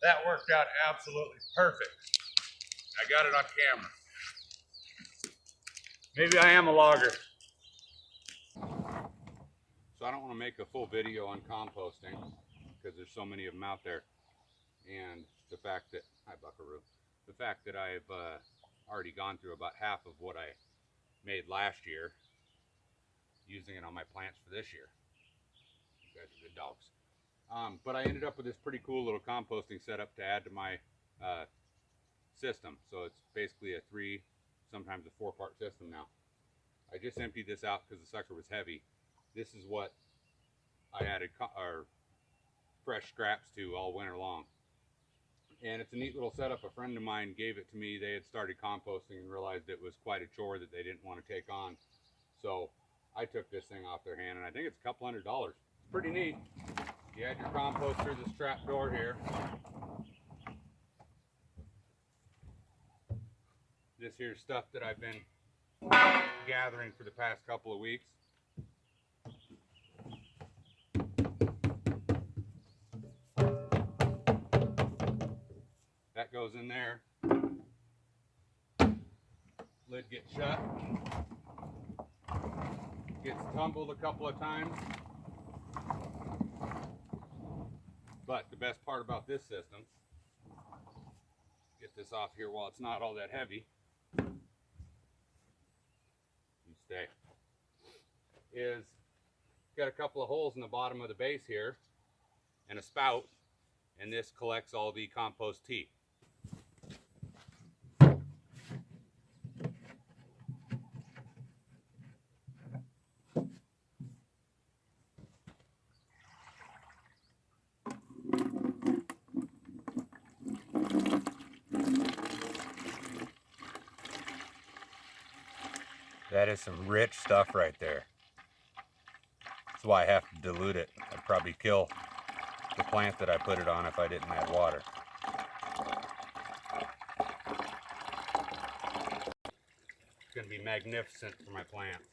That worked out absolutely perfect. I got it on camera. Maybe I am a logger. So I don't want to make a full video on composting because there's so many of them out there. And the fact that, hi Buckaroo, the fact that I've already gone through about half of what I made last year using it on my plants for this year. You guys are good dogs. But I ended up with this pretty cool little composting setup to add to my system. So it's basically a 3, sometimes a 4-part system now. I just emptied this out because the sucker was heavy. This is what I added fresh scraps to all winter long. And it's a neat little setup. A friend of mine gave it to me. They had started composting and realized it was quite a chore that they didn't want to take on. So I took this thing off their hand, and I think it's a couple $100. It's pretty neat. You add your compost through this trap door here. This here's stuff that I've been gathering for the past couple of weeks. That goes in there. Lid gets shut. Gets tumbled a couple of times. But the best part about this system, get this off here while it's not all that heavy. You stay. Is got a couple of holes in the bottom of the base here and a spout, and this collects all the compost tea. That is some rich stuff right there. That's why I have to dilute it. I'd probably kill the plant that I put it on if I didn't add water. It's going to be magnificent for my plants.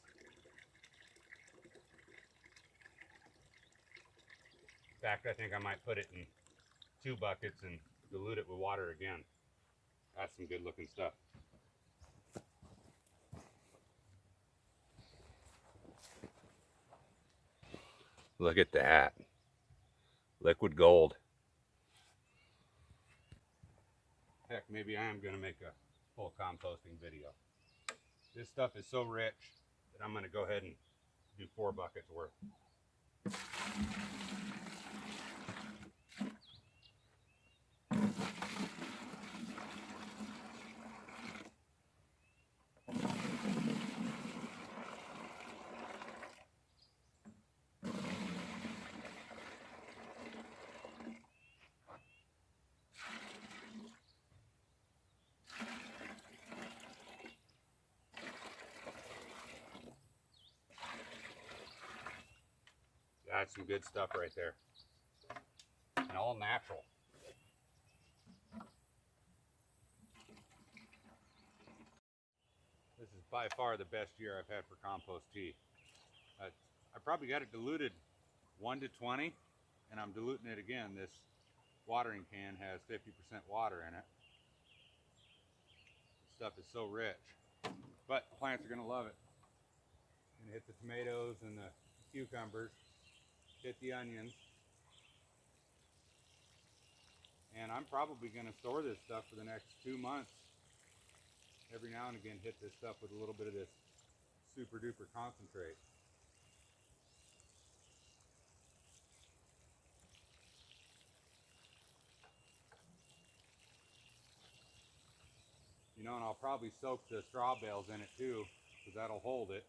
In fact, I think I might put it in 2 buckets and dilute it with water again. That's some good looking stuff. Look at that. Liquid gold. Heck, maybe I am going to make a full composting video. This stuff is so rich that I'm going to go ahead and do 4 buckets worth. That's some good stuff right there. And all natural. This is by far the best year I've had for compost tea. I probably got it diluted 1 to 20, and I'm diluting it again. This watering can has 50% water in it. This stuff is so rich. But plants are going to love it. Going to hit the tomatoes and the cucumbers. Hit the onions, and I'm probably going to store this stuff for the next 2 months. Every now and again hit this stuff with a little bit of this super duper concentrate. You know, and I'll probably soak the straw bales in it too, because that'll hold it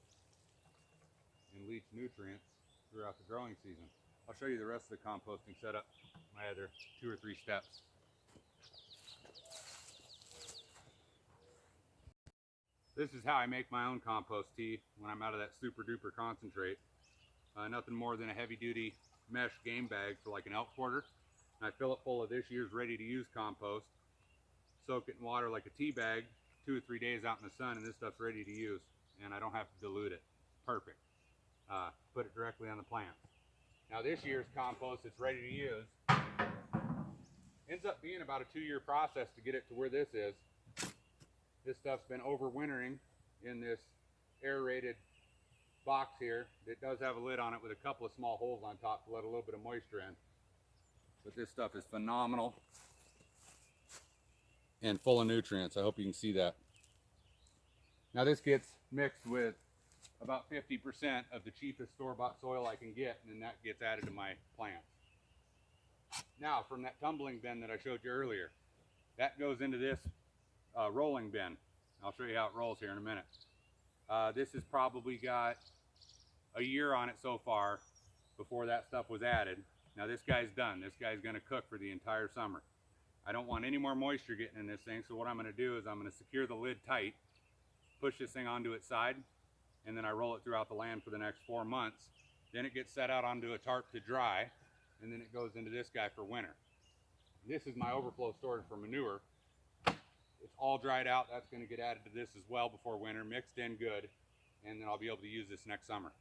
and leach nutrients throughout the growing season. I'll show you the rest of the composting setup, my other 2 or 3 steps. This is how I make my own compost tea when I'm out of that super duper concentrate. Nothing more than a heavy duty mesh game bag for like an elk quarter. And I fill it full of this year's ready to use compost, soak it in water like a tea bag, 2 or 3 days out in the sun, and this stuff's ready to use. And I don't have to dilute it. Perfect. Put it directly on the plants. Now this year's compost that's ready to use ends up being about a 2-year process to get it to where this is. This stuff's been overwintering in this aerated box here. It does have a lid on it with a couple of small holes on top to let a little bit of moisture in. But this stuff is phenomenal and full of nutrients. I hope you can see that. Now this gets mixed with about 50% of the cheapest store-bought soil I can get, and then that gets added to my plants. Now from that tumbling bin that I showed you earlier, that goes into this rolling bin. I'll show you how it rolls here in a minute. This has probably got a year on it so far before that stuff was added. Now this guy's done. This guy's going to cook for the entire summer. I don't want any more moisture getting in this thing, so what I'm going to do is I'm going to secure the lid tight, push this thing onto its side, and then I roll it throughout the land for the next 4 months. Then it gets set out onto a tarp to dry, and then it goes into this guy for winter. This is my overflow storage for manure. It's all dried out. That's going to get added to this as well before winter, mixed in good, and then I'll be able to use this next summer.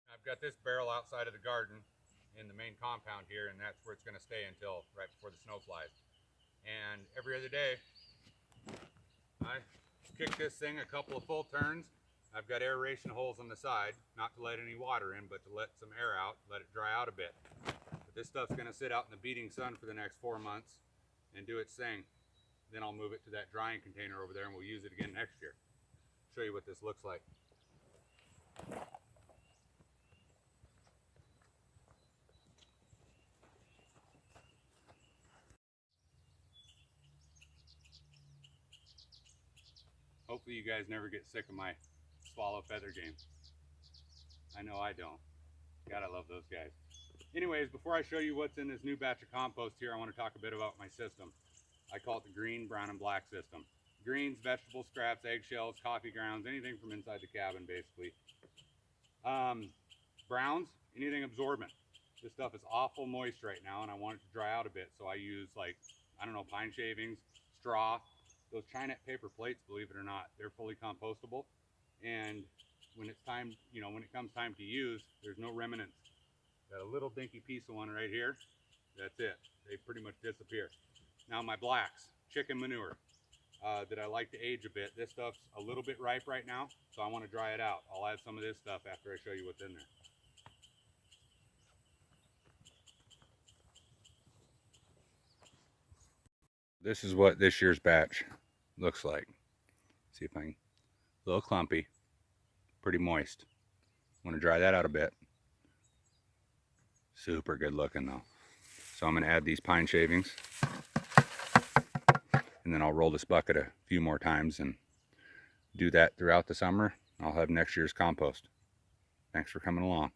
I've got this barrel outside of the garden in the main compound here, and that's where it's going to stay until right before the snow flies. And every other day, I kick this thing a couple of full turns. I've got aeration holes on the side, not to let any water in, but to let some air out, let it dry out a bit. But this stuff's going to sit out in the beating sun for the next 4 months and do its thing. Then I'll move it to that drying container over there, and we'll use it again next year. Show you what this looks like. Hopefully you guys never get sick of my swallow feather game. I know I don't. God, I love those guys. Anyways, before I show you what's in this new batch of compost here, I want to talk a bit about my system. I call it the green, brown, and black system. Greens, vegetable scraps, eggshells, coffee grounds, anything from inside the cabin, basically. Browns, anything absorbent. This stuff is awful moist right now, and I want it to dry out a bit, so I use, like, I don't know, pine shavings, straw. Those Chinette paper plates, believe it or not, they're fully compostable. And when it's time, when it comes time to use, there's no remnants. Got a little dinky piece of one right here. That's it. They pretty much disappear. Now my blacks, chicken manure, that I like to age a bit. This stuff's a little bit ripe right now, so I want to dry it out. I'll add some of this stuff after I show you what's in there. This is what this year's batch looks like. See if I can, a little clumpy, pretty moist. Want to dry that out a bit. Super good looking though. So I'm going to add these pine shavings, and then I'll roll this bucket a few more times and do that throughout the summer. I'll have next year's compost. Thanks for coming along.